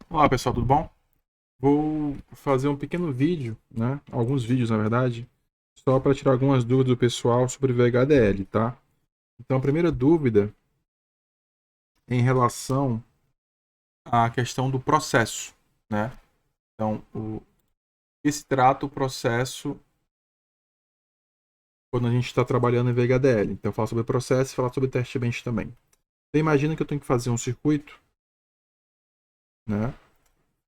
Olá pessoal, tudo bom? Vou fazer um pequeno vídeo, né? Alguns vídeos na verdade, só para tirar algumas dúvidas do pessoal sobre VHDL, tá? Então a primeira dúvida é em relação à questão do processo, né? Então, que se trata o processo quando a gente está trabalhando em VHDL. Então, falar sobre processo e falar sobre teste bench também. Você imagina que eu tenho que fazer um circuito, né?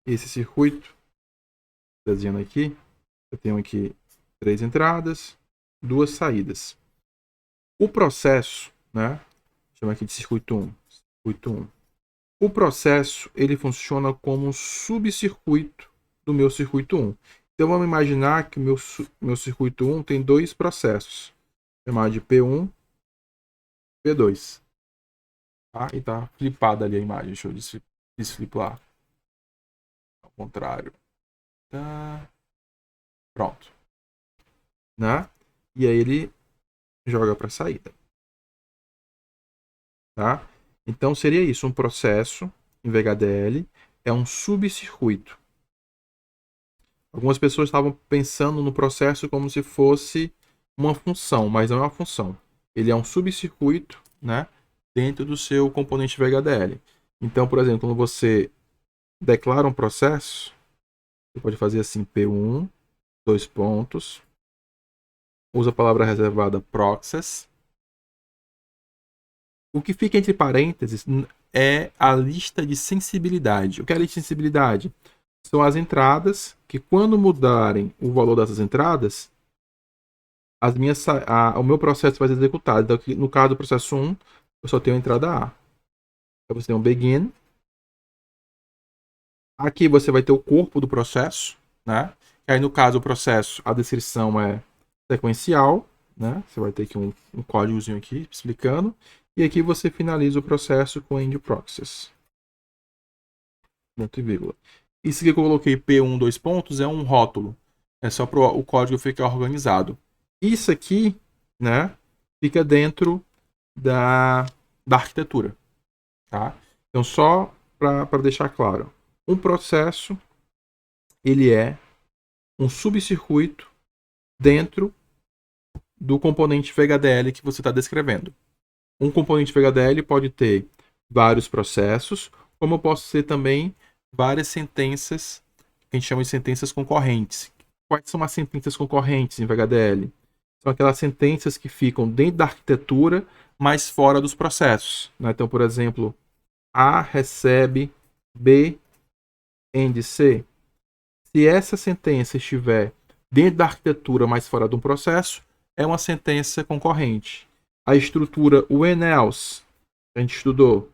Esse circuito, desenhando aqui, eu tenho aqui 3 entradas, 2 saídas. O processo, né? Chama aqui de circuito 1. Circuito 1. O processo, ele funciona como um subcircuito do meu circuito 1. Então vamos imaginar que o meu circuito 1 tem 2 processos. Chamar de P1, P2. Tá? E tá flipada ali a imagem. Deixa eu desflipar. Ao contrário. Tá. Pronto. Né? E aí ele joga para a saída. Tá? Então seria isso, um processo em VHDL é um subcircuito. Algumas pessoas estavam pensando no processo como se fosse uma função, mas não é uma função. Ele é um subcircuito, né, dentro do seu componente VHDL. Então, por exemplo, quando você declara um processo, você pode fazer assim, P1, 2 pontos, usa a palavra reservada process. O que fica entre parênteses é a lista de sensibilidade. O que é a lista de sensibilidade? São as entradas que, quando mudarem o valor dessas entradas, o meu processo vai ser executado. Então, aqui, no caso do processo 1, eu só tenho a entrada A. Então, você tem um begin. Aqui você vai ter o corpo do processo, né? E aí, no caso do processo, a descrição é sequencial, né? Você vai ter aqui um códigozinho aqui explicando. E aqui você finaliza o processo com end process. Ponto e vírgula. Isso que eu coloquei P1, 2 pontos, é um rótulo. É só para o código ficar organizado. Isso aqui, né, fica dentro da arquitetura. Tá? Então, só para deixar claro, um processo ele é um subcircuito dentro do componente VHDL que você está descrevendo. Um componente VHDL pode ter vários processos, como eu posso ter também várias sentenças, que a gente chama de sentenças concorrentes. Quais são as sentenças concorrentes em VHDL? São aquelas sentenças que ficam dentro da arquitetura, mas fora dos processos. Né? Então, por exemplo, A recebe B end C. Se essa sentença estiver dentro da arquitetura, mas fora de um processo, é uma sentença concorrente. A estrutura when else, que a gente estudou,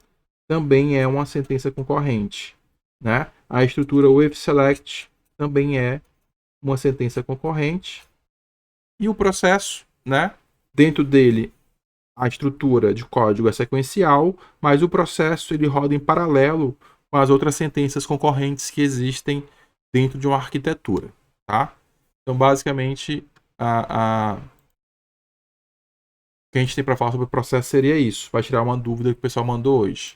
também é uma sentença concorrente. Né? A estrutura with select também é uma sentença concorrente. E o processo, né? Dentro dele, a estrutura de código é sequencial, mas o processo ele roda em paralelo com as outras sentenças concorrentes que existem dentro de uma arquitetura. Tá? Então, basicamente, o que a gente tem para falar sobre o processo seria isso. Vai tirar uma dúvida que o pessoal mandou hoje.